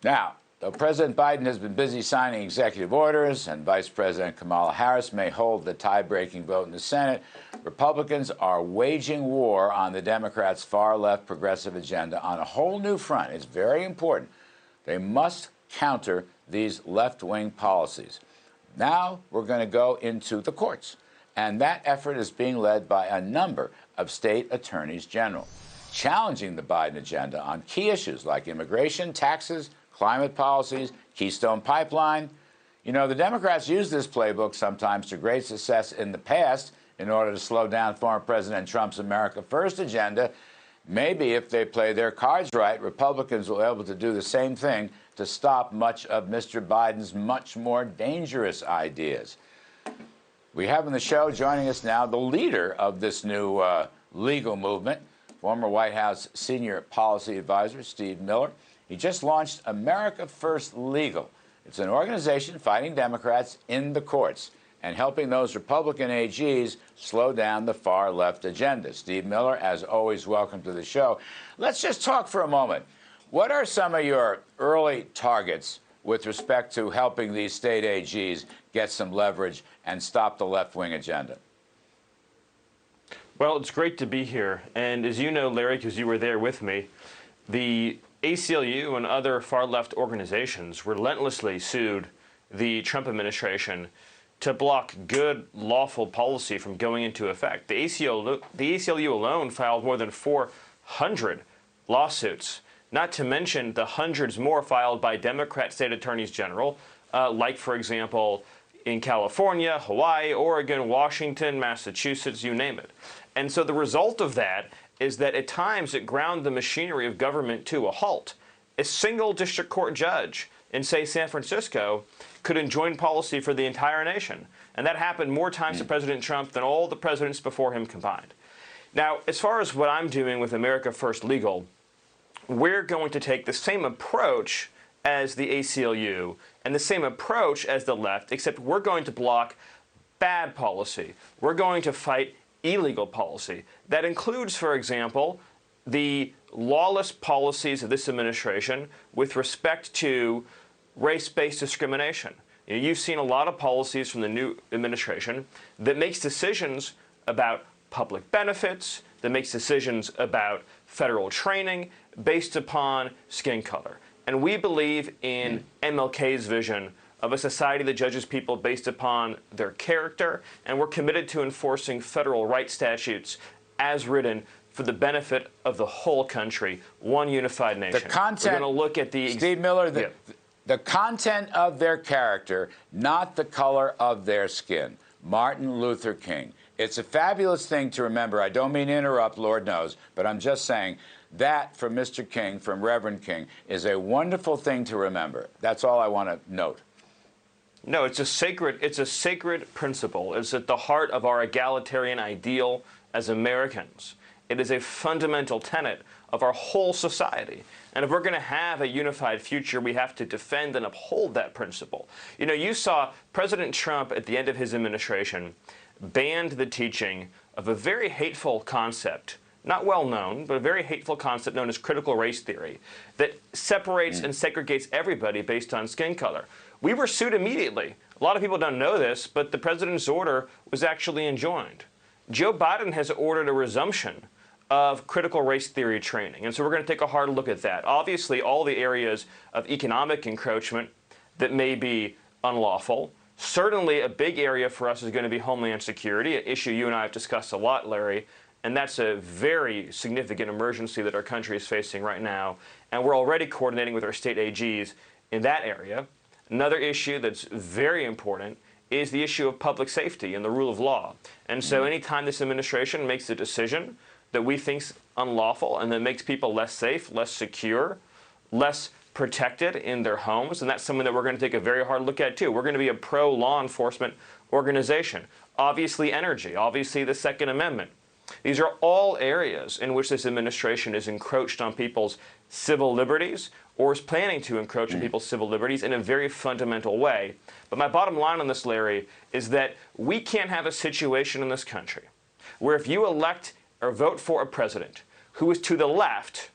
Now, though President Biden has been busy signing executive orders and Vice President Kamala Harris may hold the tie-breaking vote in the Senate, Republicans are waging war on the Democrats' far-left progressive agenda on a whole new front. It's very important. They must counter these left-wing policies. Now we're going to go into the courts, and that effort is being led by a number of state attorneys general, challenging the Biden agenda on key issues like immigration, taxes, climate policies, Keystone Pipeline. You know, the Democrats use this playbook sometimes to great success in the past in order to slow down former President Trump's America First agenda. Maybe if they play their cards right, Republicans will be able to do the same thing to stop much of Mr. Biden's much more dangerous ideas. We have on the show joining us now the leader of this new legal movement, former White House senior policy advisor Steve Miller. He just launched America First Legal. It's an organization fighting Democrats in the courts and helping those Republican AGs slow down the far-left agenda. Steve Miller, as always, welcome to the show. Let's just talk for a moment. What are some of your early targets with respect to helping these state AGs get some leverage and stop the left-wing agenda? Well, it's great to be here. And as you know, Larry, because you were there with me, the ACLU and other far-left organizations relentlessly sued the Trump administration to block good, lawful policy from going into effect. The ACLU alone filed more than 400 lawsuits, not to mention the hundreds more filed by Democrat state attorneys general, like, for example, in California, Hawaii, Oregon, Washington, Massachusetts, you name it. And so the result of that is that at times it ground the machinery of government to a halt. A single district court judge in, say, San Francisco could enjoin policy for the entire nation. And that happened more times to President Trump than all the presidents before him combined. Now, as far as what I'm doing with America First Legal, we're going to take the same approach as the ACLU and the same approach as the left, except we're going to block bad policy. We're going to fight illegal policy. That includes, for example, the lawless policies of this administration with respect to race-based discrimination. You know, you've seen a lot of policies from the new administration that makes decisions about public benefits, that makes decisions about federal training based upon skin color. And we believe in MLK's vision of a society that judges people based upon their character, and we're committed to enforcing federal rights statutes as written for the benefit of the whole country, one unified nation. The content, we're going to look at the Steve Miller, the content of their character, not the color of their skin. Martin Luther King. It's a fabulous thing to remember. I don't mean to interrupt, Lord knows, but I'm just saying that from Mr. King, from Reverend King, is a wonderful thing to remember. That's all I want to note. No, it's a sacred principle. It's at the heart of our egalitarian ideal as Americans. It is a fundamental tenet of our whole society. And if we're going to have a unified future, we have to defend and uphold that principle. You know, you saw President Trump at the end of his administration banned the teaching of a very hateful concept, not well known, but a very hateful concept known as critical race theory that separates and segregates everybody based on skin color. We were sued immediately. A lot of people don't know this, but the president's order was actually enjoined. Joe Biden has ordered a resumption of critical race theory training. And so we're going to take a hard look at that. Obviously, all the areas of economic encroachment that may be unlawful. Certainly, a big area for us is going to be homeland security, an issue you and I have discussed a lot, Larry. And that's a very significant emergency that our country is facing right now. And we're already coordinating with our state AGs in that area. Another issue that's very important is the issue of public safety and the rule of law. And so anytime this administration makes a decision that we think's unlawful and that makes people less safe, less secure, less protected in their homes, and that's something that we're going to take a very hard look at too. We're going to be a pro-law enforcement organization. Obviously energy, obviously the Second Amendment. These are all areas in which this administration is encroached on people's civil liberties or is planning to encroach on people's civil liberties in a very fundamental way. But my bottom line on this, Larry, is that we can't have a situation in this country where if you elect or vote for a president who is to the left,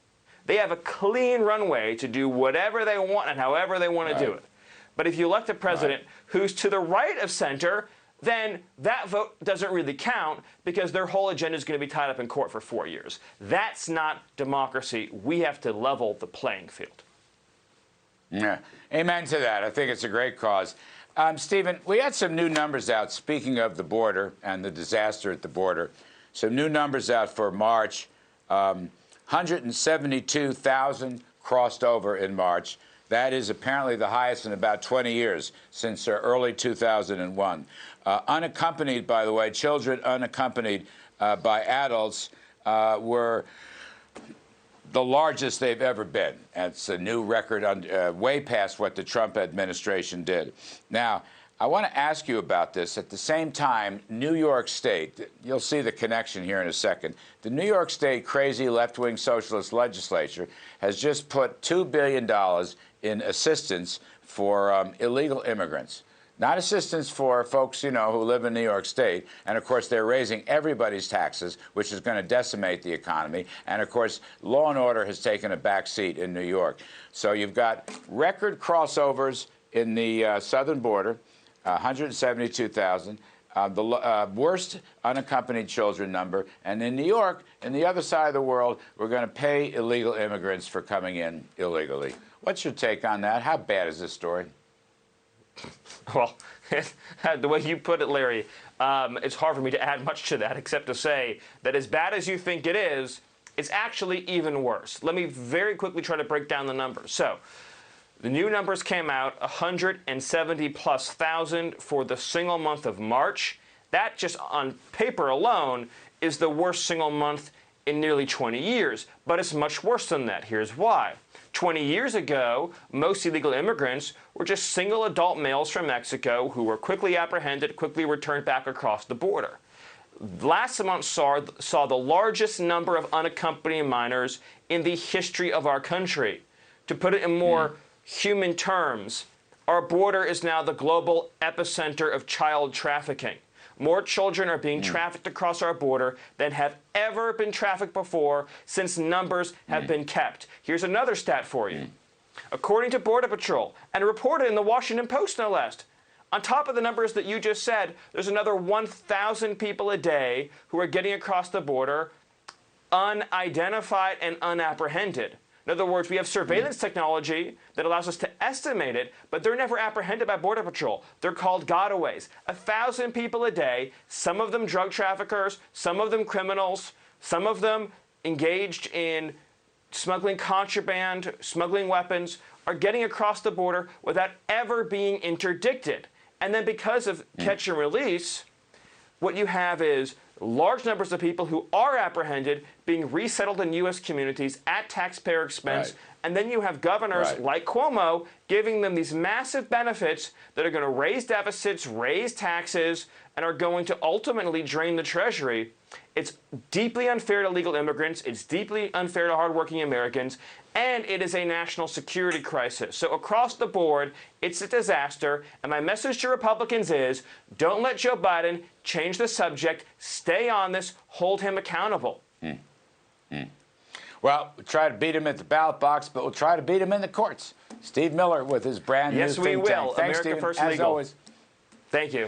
They have a clean runway to do whatever they want and however they want to do it. But if you elect a president who's to the right of center, then that vote doesn't really count because their whole agenda is going to be tied up in court for 4 years. That's not democracy. We have to level the playing field. Yeah, amen to that. I think it's a great cause. Stephen, we had some new numbers out, speaking of the border and the disaster at the border. Some new numbers out for March. 172,000 crossed over in March. That is apparently the highest in about 20 years, since early 2001. Unaccompanied, by the way, children unaccompanied by adults were the largest they've ever been. It's a new record, way past what the Trump administration did. Now, I want to ask you about this. At the same time, New York State, you'll see the connection here in a second. The New York State crazy left-wing socialist legislature has just put $2 billion in assistance for illegal immigrants. Not assistance for folks, you know, who live in New York State. And, of course, they're raising everybody's taxes, which is going to decimate the economy. And, of course, law and order has taken a back seat in New York. So you've got record crossovers in the southern border, 172,000. The worst unaccompanied children number. And in New York, in the other side of the world, we're going to pay illegal immigrants for coming in illegally. What's your take on that? How bad is this story? Well, the way you put it, Larry, it's hard for me to add much to that except to say that as bad as you think it is, it's actually even worse. Let me very quickly try to break down the numbers. So the new numbers came out, 170+ thousand for the single month of March. That just on paper alone is the worst single month in nearly 20 years. But it's much worse than that. Here's why. 20 years ago, most illegal immigrants were just single adult males from Mexico who were quickly apprehended, quickly returned back across the border. Last month saw the largest number of unaccompanied minors in the history of our country. To put it in more human terms, our border is now the global epicenter of child trafficking. More children are being trafficked across our border than have ever been trafficked before since numbers have been kept. Here's another stat for you. According to Border Patrol, and reported in the Washington Post no less, on top of the numbers that you just said, there's another 1,000 people a day who are getting across the border unidentified and unapprehended. In other words, we have surveillance technology that allows us to estimate it, but they're never apprehended by Border Patrol. They're called gotaways. 1,000 people a day, some of them drug traffickers, some of them criminals, some of them engaged in smuggling contraband, smuggling weapons, are getting across the border without ever being interdicted. And then because of catch and release, what you have is large numbers of people who are apprehended being resettled in U.S. communities at taxpayer expense. And then you have governors like Cuomo giving them these massive benefits that are going to raise deficits, raise taxes, and are going to ultimately drain the Treasury. It's deeply unfair to legal immigrants. It's deeply unfair to hardworking Americans. And it is a national security crisis. So across the board, it's a disaster. And my message to Republicans is, don't let Joe Biden change the subject. Stay on this. Hold him accountable. Well, we'll try to beat him at the ballot box, but we'll try to beat him in the courts. Steve Miller with his brand new think tank. Yes, we will. Thanks, America Stephen, First as Legal. always. Thank you.